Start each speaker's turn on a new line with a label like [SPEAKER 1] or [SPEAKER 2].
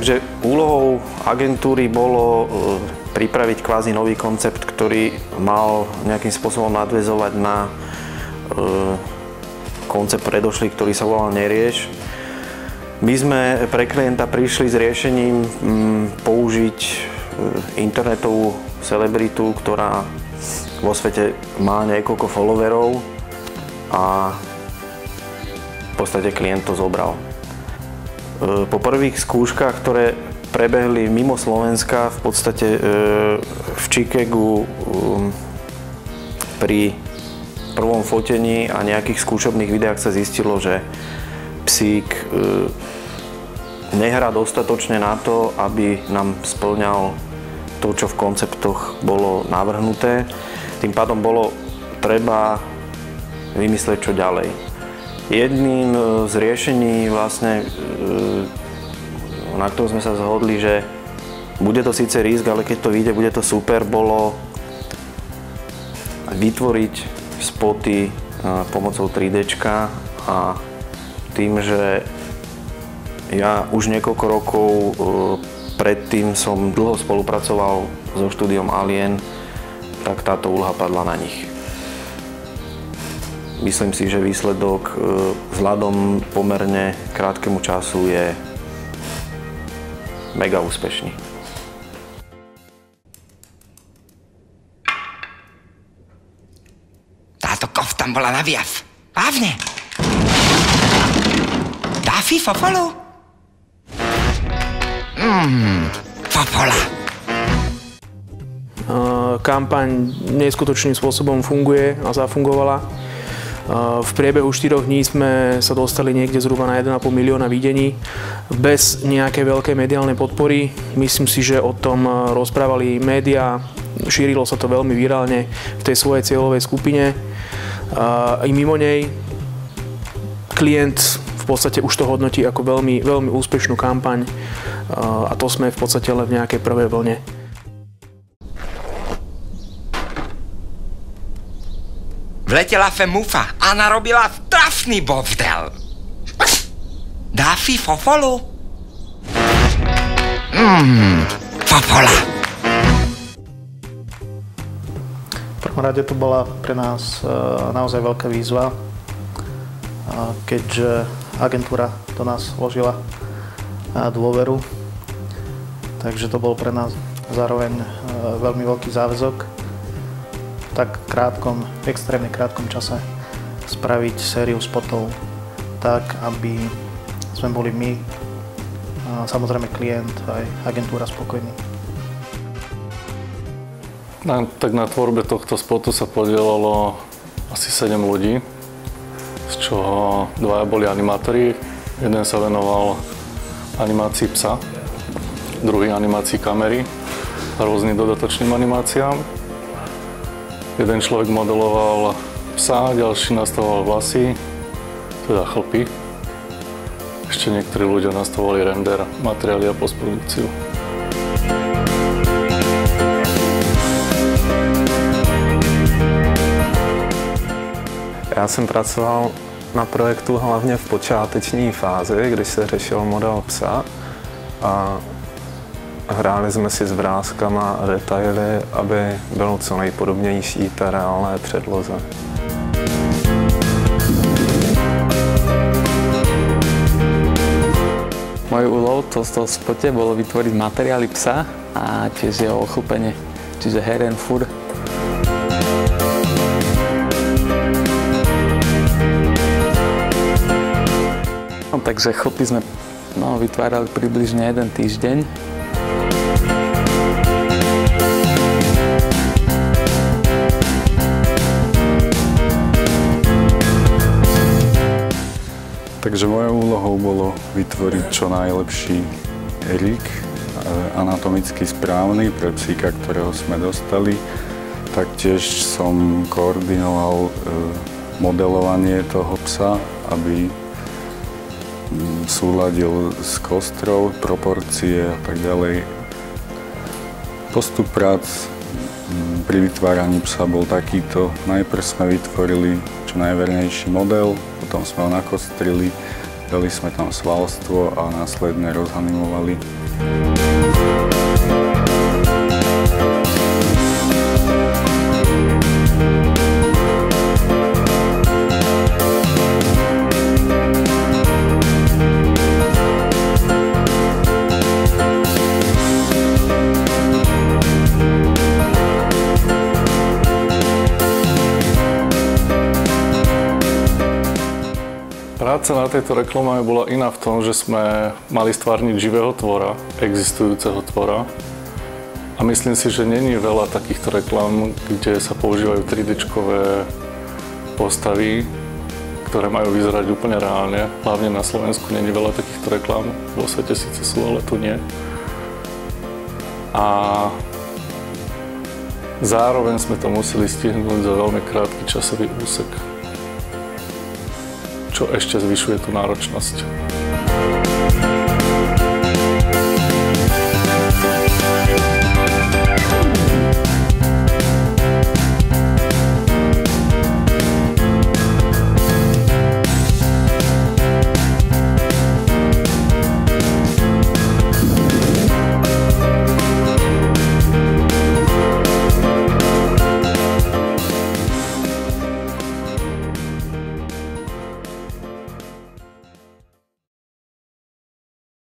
[SPEAKER 1] Takže úlohou agentúry bolo pripraviť kvázi nový koncept, ktorý mal nejakým spôsobom nadväzovať na koncept predošlý, ktorý sa volal Nerieš. My sme pre klienta prišli s riešením použiť internetovú celebritu, ktorá vo svete má niekoľko followerov a v podstate klient to zobral. Po prvých skúškach, ktoré prebehli mimo Slovenska, v podstate v Chicagu pri prvom fotení a nejakých skúšobných videách sa zistilo, že psík nehrá dostatočne na to, aby nám spĺňal to, čo v konceptoch bolo navrhnuté. Tým pádom bolo treba vymyslieť, čo ďalej. Jedným z riešení, vlastne, na ktorom sme sa zhodli, že bude to síce risk, ale keď to vyjde, bude to super, bolo vytvoriť spoty pomocou 3Dčka a tým, že ja už niekoľko rokov predtým som dlho spolupracoval so štúdiom Alien, tak táto úloha padla na nich. Myslím si, že výsledok vzhľadom pomerne krátkemu času je mega úspešný.
[SPEAKER 2] Táto kofta bola naviac. Hlavne. Dáfi Fofolu? Fofola.
[SPEAKER 3] Kampaň neskutočným spôsobom funguje a zafungovala. V priebehu 4 dní sme sa dostali niekde zhruba na 1,5 milióna videní bez nejakej veľkej mediálnej podpory. Myslím si, že o tom rozprávali médiá, šírilo sa to veľmi virálne v tej svojej cieľovej skupine. I mimo nej klient v podstate už to hodnotí ako veľmi, veľmi úspešnú kampaň a to sme v podstate len v nejakej prvej vlne.
[SPEAKER 2] Vletela Femufa a narobila trafný bordel. Dáfi Fofolu? Fofola.
[SPEAKER 4] V prvom rade to bola pre nás naozaj veľká výzva, keďže agentúra do nás vložila dôveru. Takže to bol pre nás zároveň veľmi veľký záväzok. V tak krátkom, extrémne krátkom čase spraviť sériu spotov tak, aby sme boli my, a samozrejme klient aj agentúra spokojní.
[SPEAKER 5] Tak na tvorbe tohto spotu sa podielalo asi 7 ľudí, z čoho 2 boli animátori. Jeden sa venoval animácii psa, druhý animácii kamery a rôznym dodatočným animáciám. Jeden človek modeloval psa, ďalší nastavoval vlasy, teda chlpy. Ešte niektorí ľudia nastavovali render, materiály a postprodukciu.
[SPEAKER 1] Já jsem pracoval na projektu hlavně v počáteční fázi, když se řešil model psa a hráli jsme si s vrázkama a detaily, aby bylo co nejpodobnější té reálné předloze.
[SPEAKER 6] Mojou úlohou v tom spote bolo vytvoriť materiály psa a tiež jeho ochlpenie, čiže hair and fur. Takže chlpy sme vytvárali približne 1 týždeň.
[SPEAKER 7] Takže mojou úlohou bolo vytvoriť čo najlepší rig, anatomicky správny pre psíka, ktorého sme dostali. Taktiež som koordinoval modelovanie toho psa, aby súladil s kostrou, proporcie a tak ďalej. Postup prác pri vytváraní psa bol takýto. Najprv sme vytvorili čo najvernejší model, potom sme ho nakostrili, dali sme tam svalstvo a následne rozanimovali.
[SPEAKER 5] Práca na tejto reklame bola iná v tom, že sme mali stvárniť živého tvora, existujúceho tvora. A myslím si, že není veľa takýchto reklam, kde sa používajú 3D-čkové postavy, ktoré majú vyzerať úplne reálne. Hlavne na Slovensku není veľa takýchto reklam. Vo svete síce sú, ale tu nie. A zároveň sme to museli stihnúť za veľmi krátky časový úsek, čo ešte zvyšuje tú náročnosť.